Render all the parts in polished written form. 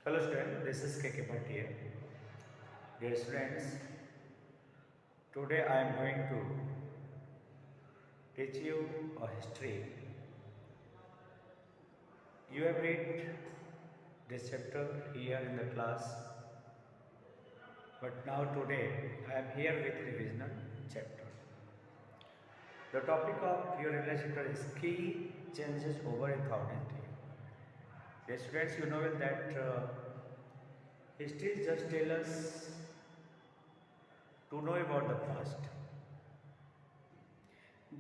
Hello students, this is KK Bhatt here. Dear students, today I am going to teach you a history. You have read this chapter here in the class, but now today I am here with revisional chapter. The topic of your revisional chapter is key changes over 1,000 years. Dear students, you know well that history just tells us to know about the past.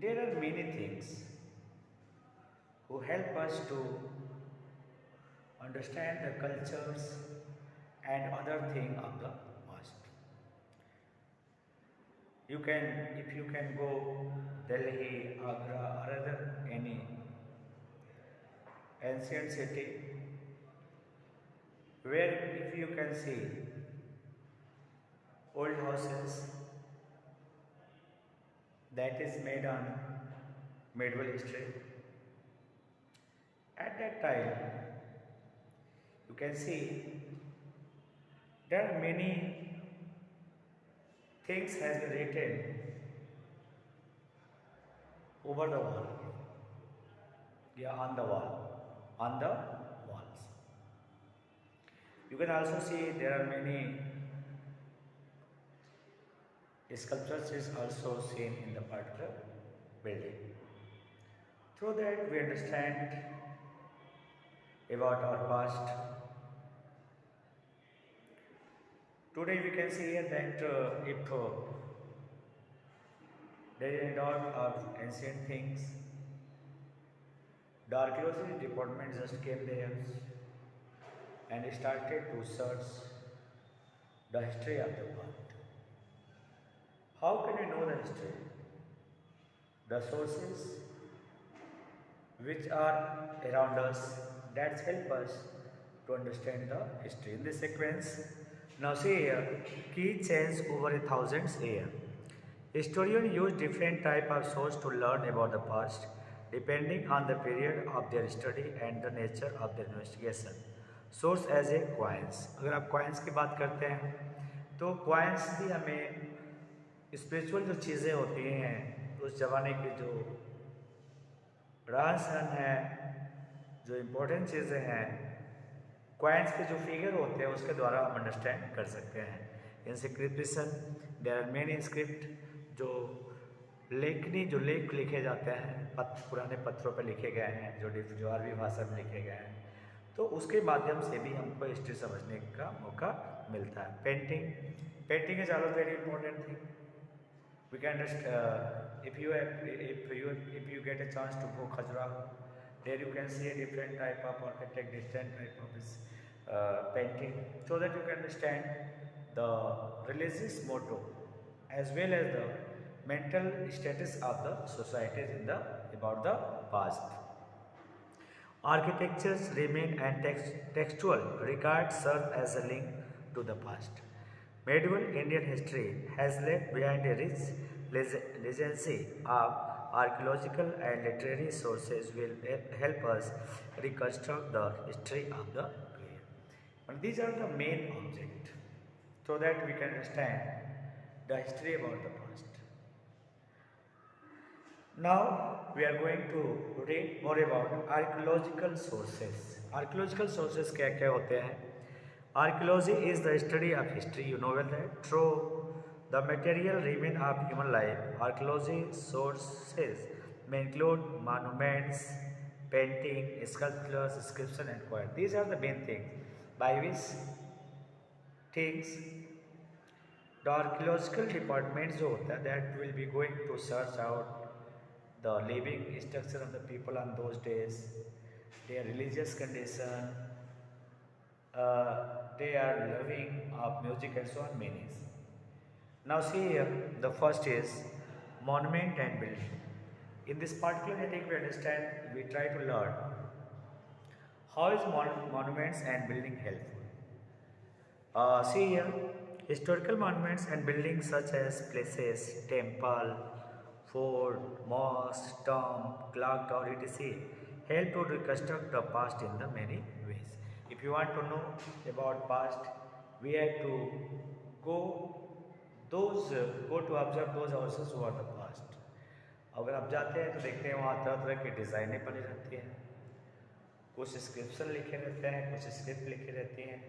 There are many things who help us to understand the cultures and other thing of the past. You can, if you can go Delhi, Agra, or other any ancient city, where if you can see old houses that is made on medieval history. At that time, you can see there are many things has been written over the wall, on the walls. You can also see there are many sculptures is also seen in the particular building. Through that we understand about our past. Today we can see here that if there is a lot of ancient things, the archaeology department just came there and started to search the history of the past. How can we know the history? The sources which are around us that help us to understand the history. In this sequence, now see here, key change over 1,000 years. Historians use different type of source to learn about the past, depending on the period of their study and the nature of their investigation. Source as a coins. अगर आप coins की बात करते हैं, तो coins भी हमें spiritual जो चीज़ें होती हैं, उस जमाने की जो रहन सहन है, जो इम्पोर्टेंट चीज़ें हैं, कॉइन्स के जो फिगर होते हैं उसके द्वारा हम अंडरस्टैंड कर सकते हैं. Inscription, there are many script, जो लेख लिखे जाते हैं, पुराने पत्रों पर लिखे गए हैं, जो अरबी भाषा में लिखे गए हैं, तो उसके माध्यम से भी हमको हिस्ट्री समझने का मौका मिलता है. Painting is also very important thing. We can just if you get a chance to go Khajuraho, there you can see a different type of architect, different type of this, painting, so that you can understand the religious motto as well as the mental status of the societies in the about the past. Architectures remain and textual records serve as a link to the past. Medieval Indian history has left behind a rich legacy of archaeological and literary sources will help us reconstruct the history of the period. And these are the main objects so that we can understand the history about the past. Now we are going to read more about archaeological sources. Archaeological sources क्या क्या होते हैं? Archaeology is the study of history. You know well that through the material remain of human life. Archaeology sources may include monuments, painting, sculptures, inscription, and coin. These are the main things by which things the archaeological department जो होता है that will be going to search out the living structure of the people on those days, their religious condition, they are loving of music and so on many. Now see here, the first is monument and building. In this particular heading we understand, we try to learn how is monuments and building helpful. See here, historical monuments and buildings such as places, temple, fort, mosque, tomb, clock tower, etc. help to reconstruct the past in the many ways. If you want to know about past, we have to go to observe those houses who are the past. अगर आप जाते हैं तो देखते हैं वहाँ तरह तरह की डिज़ाइनें बनी रहती हैं, कुछ इंस्क्रिप्शन लिखे रहते हैं, कुछ स्क्रिप्ट लिखी रहती हैं,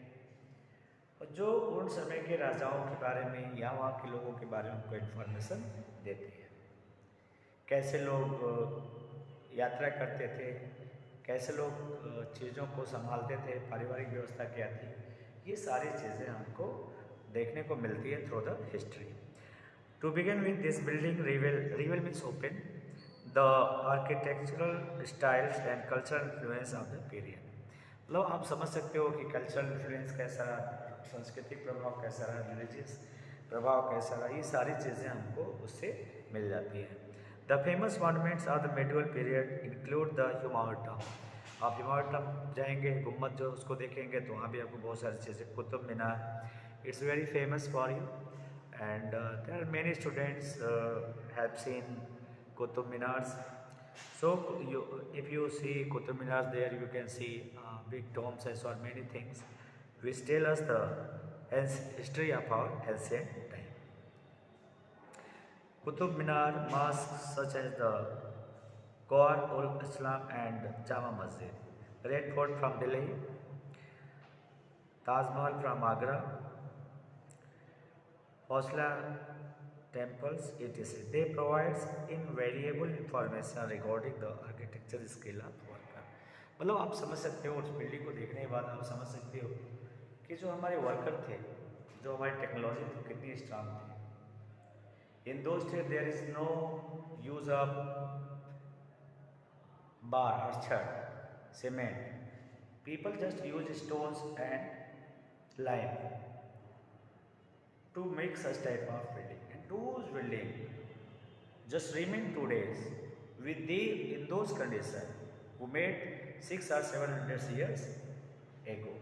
और जो उन समय के राजाओं के बारे में या वहाँ के लोगों के बारे में हमको इन्फॉर्मेशन देती है। कैसे लोग यात्रा करते थे, कैसे लोग चीज़ों को संभालते थे, पारिवारिक व्यवस्था क्या थी, ये सारी चीज़ें हमको देखने को मिलती है through the history. To begin with this building reveal means open the architectural styles and cultural influence of the period. मतलब आप समझ सकते हो कि कल्चरल इन्फ्लुएंस कैसा रहा, सांस्कृतिक प्रभाव कैसा रहा, रिलीजियस प्रभाव कैसा रहा, ये सारी चीज़ें हमको उससे मिल जाती हैं। The famous monuments of the medieval period include the Humayun tomb. आप हुमायूं टॉम्ब जाएंगे, गुम्बद जो उसको देखेंगे तो वहाँ भी आपको बहुत सारी चीज़ें, Qutub Minar, it's very famous for you, and there are many students have seen Qutub Minars. So if you see Qutub Minars, there you can see big domes and so on, many things which tell us the history of our ancient time. Qutub Minar mosques such as the Qaur-ul-Islam and Jama Masjid, Red Fort from Delhi, Taj Mahal from Agra, Hosla temples, etc. They provide invaluable information regarding the architecture skill of worker. मतलब आप समझ सकते हो, उस building को देखने के बाद आप समझ सकते हो कि जो हमारे वर्कर थे, जो हमारी टेक्नोलॉजी थी, कितनी स्ट्रांग थी। In those days there is no use of bar और छड़, cement, people just use stones and lime to make such type of building, and those building just remain today with the in those conditions who made 600 or 700 years ago.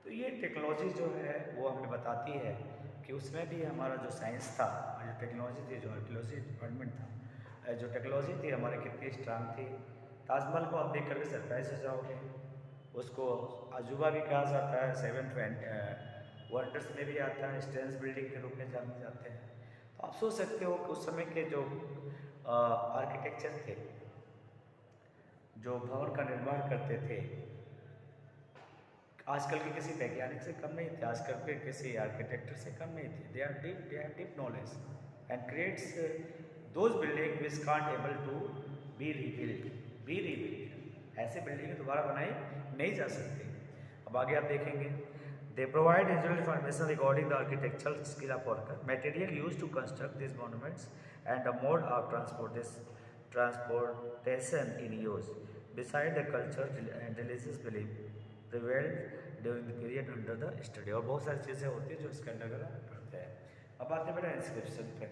तो ये technology जो है वो हमें बताती है कि उसमें भी हमारा जो साइंस था और जो टेक्नोलॉजी थी, जो आर्कियोलॉजी डिपार्टमेंट था, जो टेक्नोलॉजी थी हमारे कितनी स्ट्रांग थी। ताजमहल को आप देख करके सरप्राइज हो जाओगे, उसको अजूबा भी कहा जाता है, 7 वंडर्स में भी आता है, स्ट्रेंज बिल्डिंग के रूप में जाने जाते हैं। तो आप सोच सकते हो कि उस समय के जो आर्किटेक्चर थे, जो भवन का निर्माण करते थे, आजकल के किसी वैज्ञानिक से कम नहीं थे, आजकल के किसी आर्किटेक्टर से कम नहीं थे। They have deep knowledge and creates those building which can't able to be rebuild. ऐसे बिल्डिंग दोबारा बनाई नहीं जा सकती। अब आगे आप देखेंगे, they provide visual information regarding the architectural skill of worker, material used to construct these monuments, and the mode of transportation in use. Beside the culture and religious belief prevailed during the period under the study, और बहुत सारी चीज़ें होती हैं जो इसके अंदर पढ़ते हैं। अब आते हैं बेटा इंस्क्रिप्शन पे।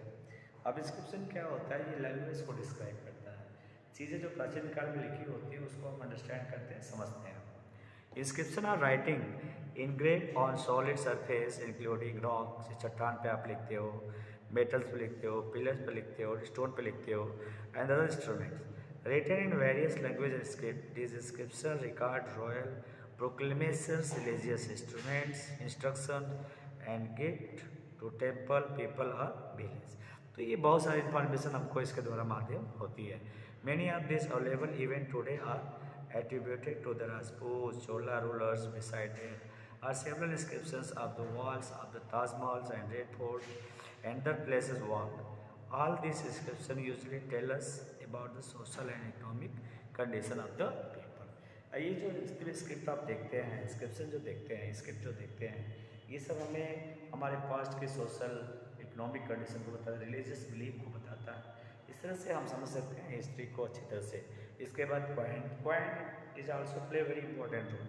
अब इंस्क्रिप्शन क्या होता है? ये लैंग्वेज को डिस्क्राइब करता है। चीज़ें जो प्राचीन काल में लिखी होती हैं उसको हम अंडरस्टैंड करते हैं, समझते हैं। Inscription are writing engrave on solid surface including rocks, चट्टान पे आप लिखते हो, मेटल्स पे लिखते हो, पिलर्स पे लिखते हो, स्टोन पे लिखते हो, and other instruments written in various language and script. This inscription record royal proclamations, religious instruments, instruction and gift to temple people और विलेज। तो ये बहुत सारी इंफॉर्मेशन हमको इसके द्वारा माध्यम होती है। Many of this available even today are attributed to the Rajput Chola rulers. Beside it are several inscriptions of the walls of the Taj Mahal and Red Fort and other places walked. All these inscriptions usually tell us about the social and economic condition of the people. ये जो script आप देखते हैं, inscription जो देखते हैं, script जो देखते हैं, ये सब हमें हमारे पास्ट के सोशल इकोनॉमिक कंडीशन को बताता है, रिलीजियस बिलीफ को बताता है। इस तरह से हम समझ सकते हैं हिस्ट्री को अच्छी तरह से। इसके बाद coin is also play very important role.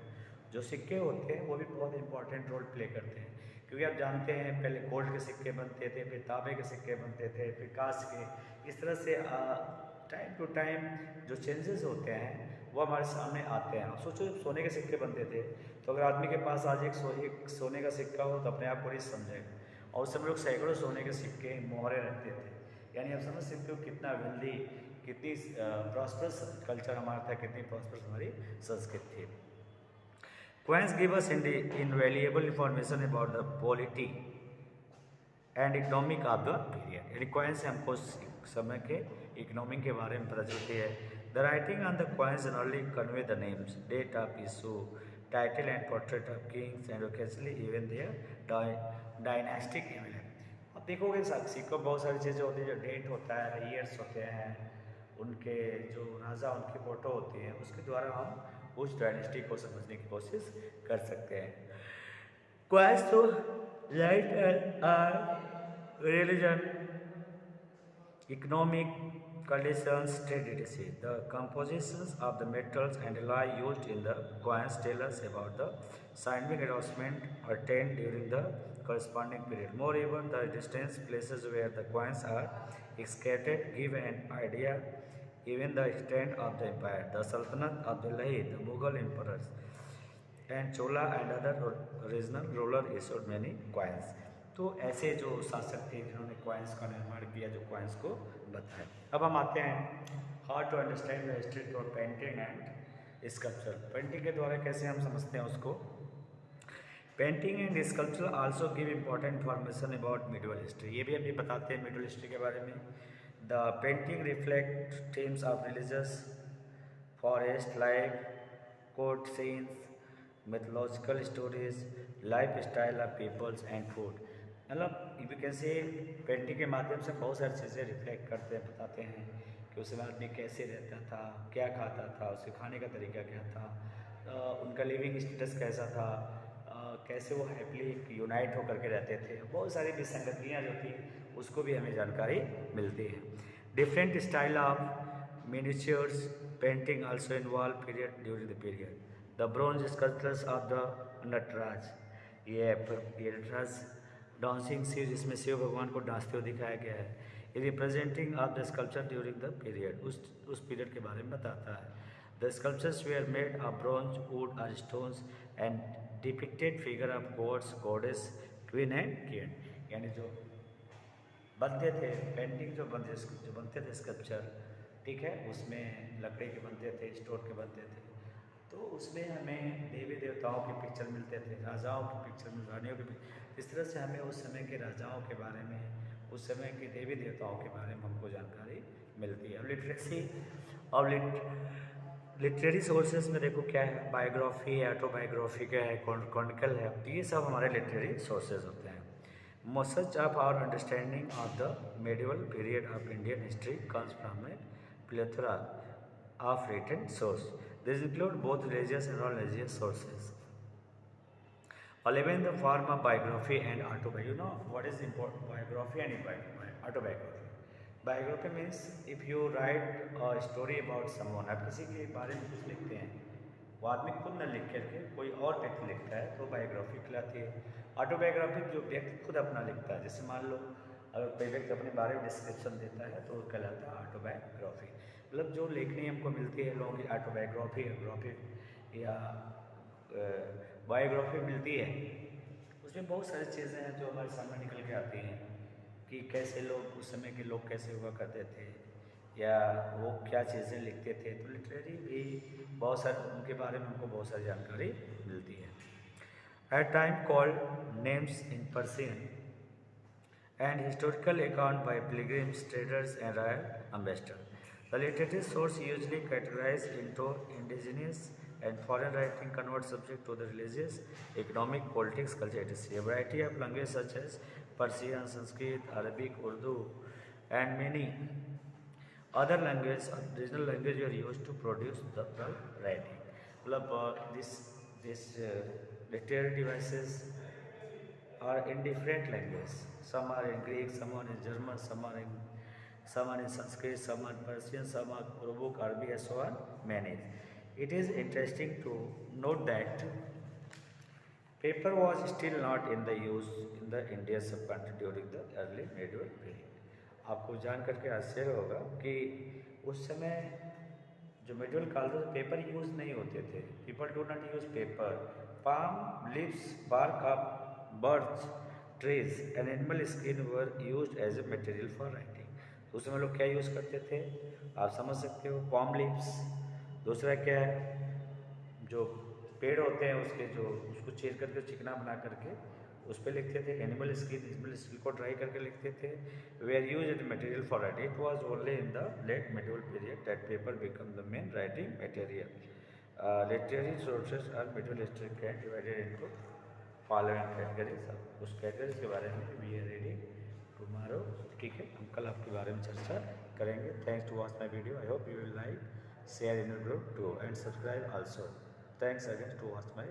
जो सिक्के होते हैं वो भी बहुत इंपॉर्टेंट रोल प्ले करते हैं, क्योंकि आप जानते हैं पहले गोल्ड के सिक्के बनते थे, फिर तांबे के सिक्के बनते थे, फिर कांच के। इस तरह से टाइम टू टाइम जो चेंजेस होते हैं वो हमारे सामने आते हैं। आप सोचो जब सोने के सिक्के बनते थे तो अगर आदमी के पास आज एक सोने का सिक्का हो तो अपने आप को नहीं समझेगा, और उस समय लोग सैकड़ों सोने के सिक्के मोहरे रखते थे। यानी आप समझ सकते हो कितना वेल्दी, कितनी प्रॉस्परस कल्चर हमारा था, कितनी प्रॉस्परस हमारी संस्कृति थी। Coins give us invaluable information about the polity and economic of the period. यानी कॉइन से हमको समय के इकोनॉमिक के बारे में पता चलती है। The writing on the coins generally convey the names, date of issue, title and portrait of kings and occasionally even their dynastic event. अब देखोगे सिक्कों में बहुत सारी चीज़ें होती हैं, जो डेट होता है, ईयर्स होते हैं, उनके जो राजा उनकी फ़ोटो होती है, उसके द्वारा हम उस डायनेस्टी को समझने की कोशिश कर सकते हैं। कॉइन्स तो light and religion, economic conditions, trade etc. The compositions of the metals and alloy used in the coins tell us about the scientific advancement attained during the corresponding period. Moreover, the distant places where the coins are excavated give an idea even the extent of the empire. The Sultanate of Delhi, the Mughal emperors, and Chola and other regional rulers issued many coins. तो ऐसे जो शासक थे जिन्होंने coins का निर्माण किया, जो कॉइन्स को बताया। अब हम आते हैं how to understand the history of painting and sculpture. Painting के द्वारा कैसे हम समझते हैं उसको। Painting and sculpture also give important information about medieval history. ये भी अभी बताते हैं मिडिवल हिस्ट्री के बारे में। The painting reflect themes of religious, forest life, court scenes, mythological stories, lifestyle of peoples and food। मतलब यू कैन से पेंटिंग के माध्यम से बहुत सारी चीज़ें रिफ्लेक्ट करते हैं, बताते हैं कि उस समय आदमी कैसे रहता था, क्या खाता था, उसके खाने का तरीका क्या था, उनका लिविंग स्टेटस कैसा था, कैसे वो हैप्पीली यूनाइट होकर के रहते थे। बहुत सारी विसंगतियाँ जो थी उसको भी हमें जानकारी मिलती है। Different style of miniatures painting also involve period during the period. The bronze sculptures of the Nataraja, ये नटराज डांसिंग शिव, जिसमें शिव भगवान को डांसते हुए दिखाया गया है, ये representing of the sculpture during the period, उस पीरियड के बारे में बताता है। The sculptures were made of bronze, wood और stones and depicted figure of gods, goddess, queen and king. यानी जो बनते थे पेंटिंग, जो बनते थे स्कल्पचर, ठीक है, उसमें लकड़ी के बनते थे, स्टोन के बनते थे, तो उसमें हमें देवी देवताओं के पिक्चर मिलते थे, राजाओं के पिक्चर, रानियों के पिक्चर। इस तरह से हमें उस समय के राजाओं के बारे में, उस समय के देवी देवताओं के बारे में हमको जानकारी मिलती है। अब लिटरेसी और लिटरेरी सोर्सेज में देखो क्या है, बायोग्राफी है, ऑटोबायोग्राफी क्या है, क्रॉनिकल है, तो ये सब हमारे लिटरेरी सोर्सेज होते हैं। Much of our understanding of the medieval period of Indian history comes from a plethora of written source. These include both religious and non-religious sources. Or even the form of biography and autobiography. You know what is important? Biography and autobiography. Biography means if you write a story about someone, आप किसी के बारे में कुछ लिखते हैं, वो आदमी खुद न लिख करके कोई और व्यक्ति लिखता है, तो बायोग्राफी कहलाती है। ऑटोबायोग्राफी जो व्यक्ति खुद अपना लिखता है, जैसे मान लो अगर कोई व्यक्ति अपने बारे में डिस्क्रिप्शन देता है तो वो कहलाता है ऑटोबायोग्राफी। मतलब जो लेखनी हमको मिलती है लोगों की ऑटोबायोग्राफी या बायोग्राफी मिलती है, उसमें बहुत सारी चीज़ें हैं जो हमारे सामने निकल के आती हैं कि कैसे लोग उस समय के लोग कैसे हुआ करते थे, या वो क्या चीज़ें लिखते थे। तो लिटरेरी भी बहुत सारे उनके बारे में हमको बहुत सारी जानकारी मिलती है। At time called names in Persian and historical account by pilgrims, traders and royal ambassadors. The literary source usually categorized into indigenous and foreign writing convert subject to the religious, economic, politics, culture, etc. A variety of languages such as Persian, Sanskrit, Arabic, Urdu and many other languages, regional languages are used to produce the writing. This literary devices are in different languages. Some are in Greek, some are in German, some are in Sanskrit, some are Persian, some are Urdu, Arabic, and so on. Many. It is interesting to note that paper was still not in the use in the Indian subcontinent during the early medieval period. आपको जान करके आश्चर्य होगा कि उस समय जो medieval काल था पेपर यूज नहीं होते थे। People do not use paper. Palm leaves, bark of birds, trees and animal skin were used as a material for writing. तो उस समय लोग क्या यूज़ करते थे आप समझ सकते हो, पाम लीव्स। दूसरा क्या है, जो पेड़ होते हैं उसके जो उसको चीर करके चिकना बना करके उस पर लिखते थे। एनिमल स्किन को ड्राई करके लिखते थे। Were use it material for writing. It was only in the late medieval period that paper become the main writing material. Literary sources और medieval history can divided into following categories. उस categories के बारे में we are reading tomorrow. ठीक है, हम कल आपके बारे में चर्चा करेंगे। Thanks to watch my video. I hope you will like, share in your group too, and subscribe also. Thanks again to watch my